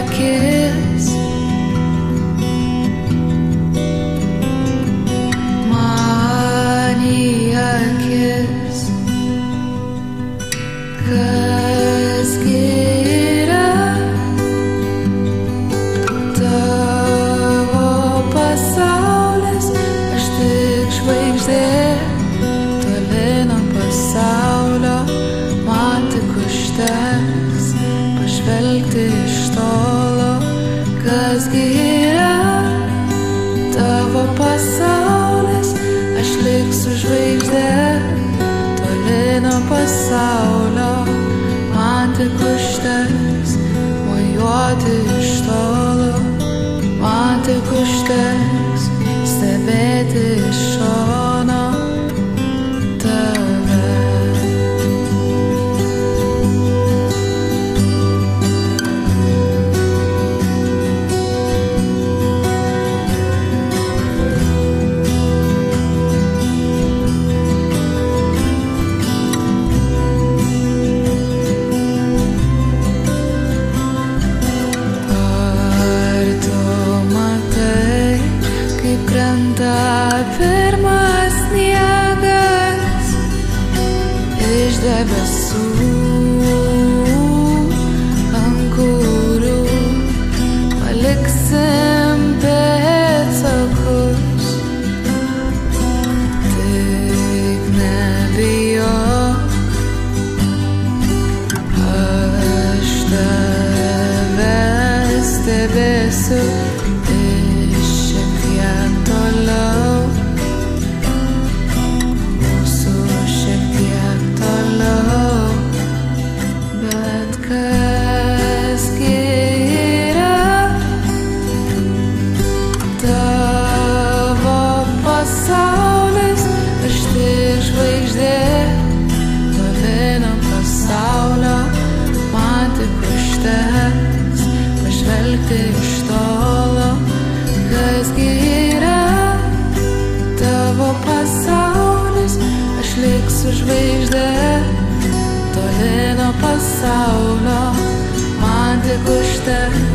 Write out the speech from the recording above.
akis, man į akis, kas yra tavo pasaulis, aš tik žvaigždė toli nuo pasaulio, man tik užteks pažvelgti iš tolo, kas yra tavo pasaulis, aš liksiu žvaigždė toli nuo pasaulio, man tik užteks mojuoti iš tolo, man tik užteks stebėti iš šono tave. Krenta pirmas sniegas iš debesų, ant kurių paliksim pėdsakus. Tik nebijok, aš tave stebėsiu toliau, mūsų šiek tiek toliau, bet kas yra tavo pasaulis, aš tik žvaigždė toli nuo pasaulio, man tik užteks pažvelgti iš tolo, kas yra tavo pasaulis, aš liksiu žvaigždė toli nuo pasaulio, man tik užteks